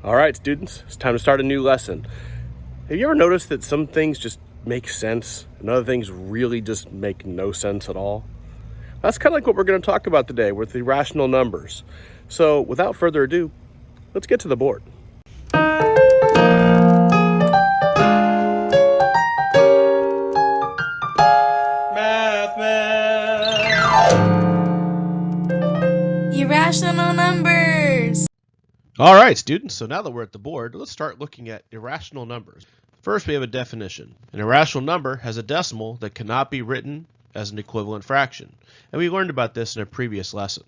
All right, students, it's time to start a new lesson. Have you ever noticed that some things just make sense and other things really just make no sense at all? That's kind of like what we're going to talk about today with irrational numbers. So without further ado, let's get to the board. Irrational numbers. All right, students, so now that we're at the board, let's start looking at irrational numbers. First, we have a definition. An irrational number has a decimal that cannot be written as an equivalent fraction, and we learned about this in a previous lesson.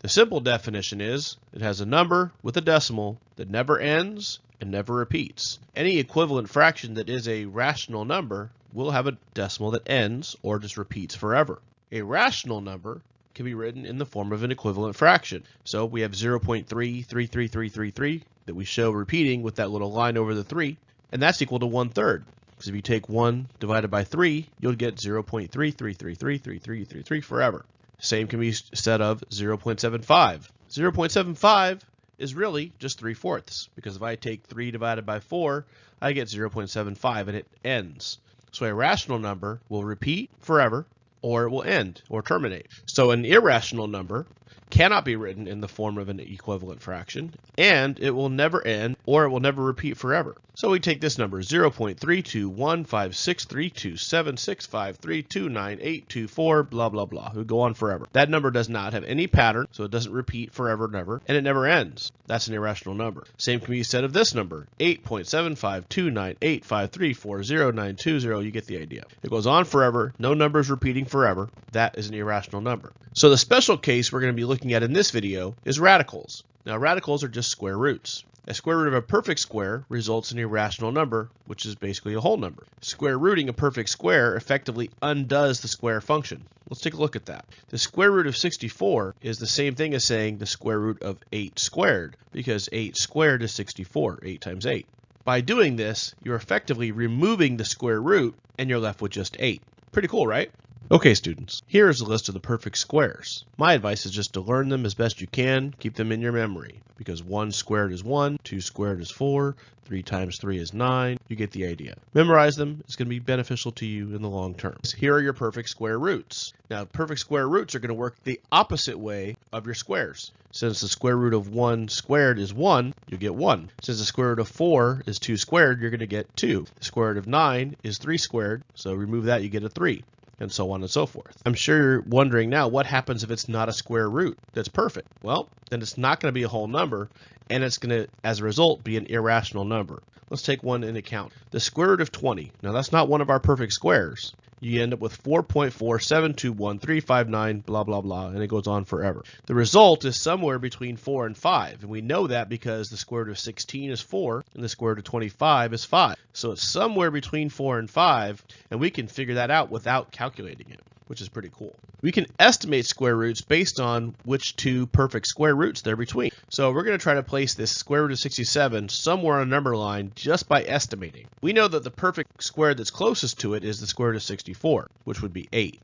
The simple definition is it has a number with a decimal that never ends and never repeats. Any equivalent fraction that is a rational number will have a decimal that ends or just repeats forever. A rational number can be written in the form of an equivalent fraction. So we have 0.333333 that we show repeating with that little line over the 3, and that's equal to 1/3. Because if you take 1 divided by 3, you'll get 0.33333333 forever. Same can be said of 0.75. 0.75 is really just 3/4, because if I take 3 divided by 4, I get 0.75 and it ends. So a rational number will repeat forever, or it will end or terminate. So an irrational number cannot be written in the form of an equivalent fraction, and it will never end or it will never repeat forever. So we take this number 0.32156327653298824 blah blah blah. It would go on forever. That number does not have any pattern, so it doesn't repeat forever and ever, and it never ends. That's an irrational number. Same can be said of this number 8.752985340920. You get the idea. It goes on forever, no number is repeating forever. That is an irrational number. So the special case we're going to be looking at in this video is radicals. Now radicals are just square roots. A square root of a perfect square results in a rational number, which is basically a whole number. Square rooting a perfect square effectively undoes the square function. Let's take a look at that. The square root of 64 is the same thing as saying the square root of 8 squared, because 8 squared is 64, 8 times 8. By doing this, you're effectively removing the square root and you're left with just 8. Pretty cool, right? Okay, students, here is a list of the perfect squares. My advice is just to learn them as best you can, keep them in your memory, because 1 squared is 1, 2 squared is 4, 3 times 3 is 9, you get the idea. Memorize them, it's going to be beneficial to you in the long term. Here are your perfect square roots. Now, perfect square roots are going to work the opposite way of your squares. Since the square root of 1 squared is 1, you get 1. Since the square root of 4 is 2 squared, you're going to get 2. The square root of 9 is 3 squared, so remove that, you get a 3. And so on and so forth. I'm sure you're wondering now, what happens if it's not a square root that's perfect? Well, then it's not going to be a whole number, and it's going to, as a result, be an irrational number. Let's take one into account. The square root of 20. Now, that's not one of our perfect squares. You end up with 4.472135 blah, blah, blah, and it goes on forever. The result is somewhere between 4 and 5, and we know that because the square root of 16 is 4, and the square root of 25 is 5. So it's somewhere between 4 and 5, and we can figure that out without calculating it, which is pretty cool. We can estimate square roots based on which two perfect square roots they're between. So we're going to try to place this square root of 67 somewhere on a number line just by estimating. We know that the perfect square that's closest to it is the square root of 64, which would be 8.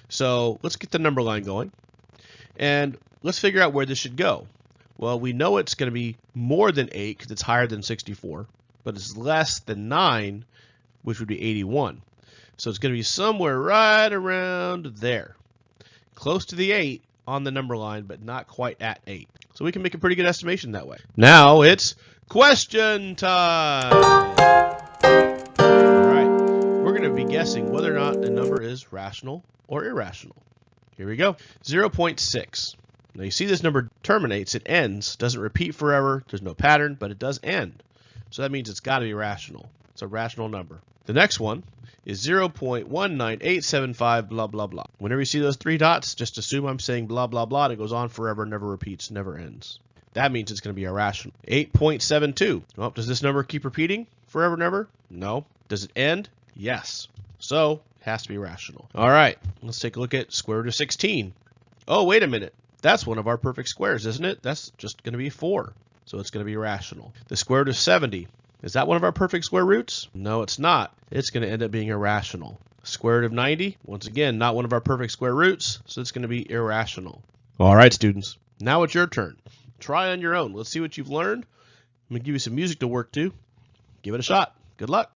So let's get the number line going, and let's figure out where this should go. Well, we know it's going to be more than 8 because it's higher than 64, but it's less than 9, which would be 81. So it's going to be somewhere right around there, close to the 8 on the number line, but not quite at 8. So we can make a pretty good estimation that way. Now it's question time. All right, we're going to be guessing whether or not a number is rational or irrational. Here we go. 0.6. Now you see this number terminates, it ends, doesn't repeat forever, there's no pattern, but it does end. So that means it's got to be rational. It's a rational number. The next one is 0.19875 blah blah blah. Whenever you see those 3 dots, just assume I'm saying blah blah blah, and it goes on forever, never repeats, never ends. That means it's going to be irrational. 8.72. Well, does this number keep repeating forever and ever? No. Does it end? Yes. So it has to be rational. All right, let's take a look at square root of 16. Oh, wait a minute. That's one of our perfect squares, isn't it? That's just going to be 4. So it's going to be rational. The square root of 70. Is that one of our perfect square roots? No, it's not. It's going to end up being irrational. Square root of 90, once again, not one of our perfect square roots, so it's going to be irrational. All right, students, now it's your turn. Try on your own. Let's see what you've learned. I'm going to give you some music to work to. Give it a shot. Good luck.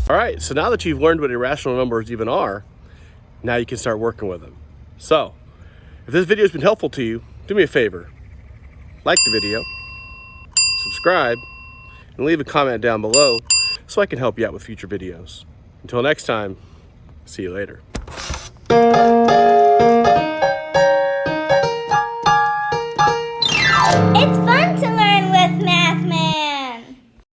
All right, so now that you've learned what irrational numbers even are, now you can start working with them. So, if this video has been helpful to you, do me a favor. Like the video, subscribe, and leave a comment down below so I can help you out with future videos. Until next time, see you later.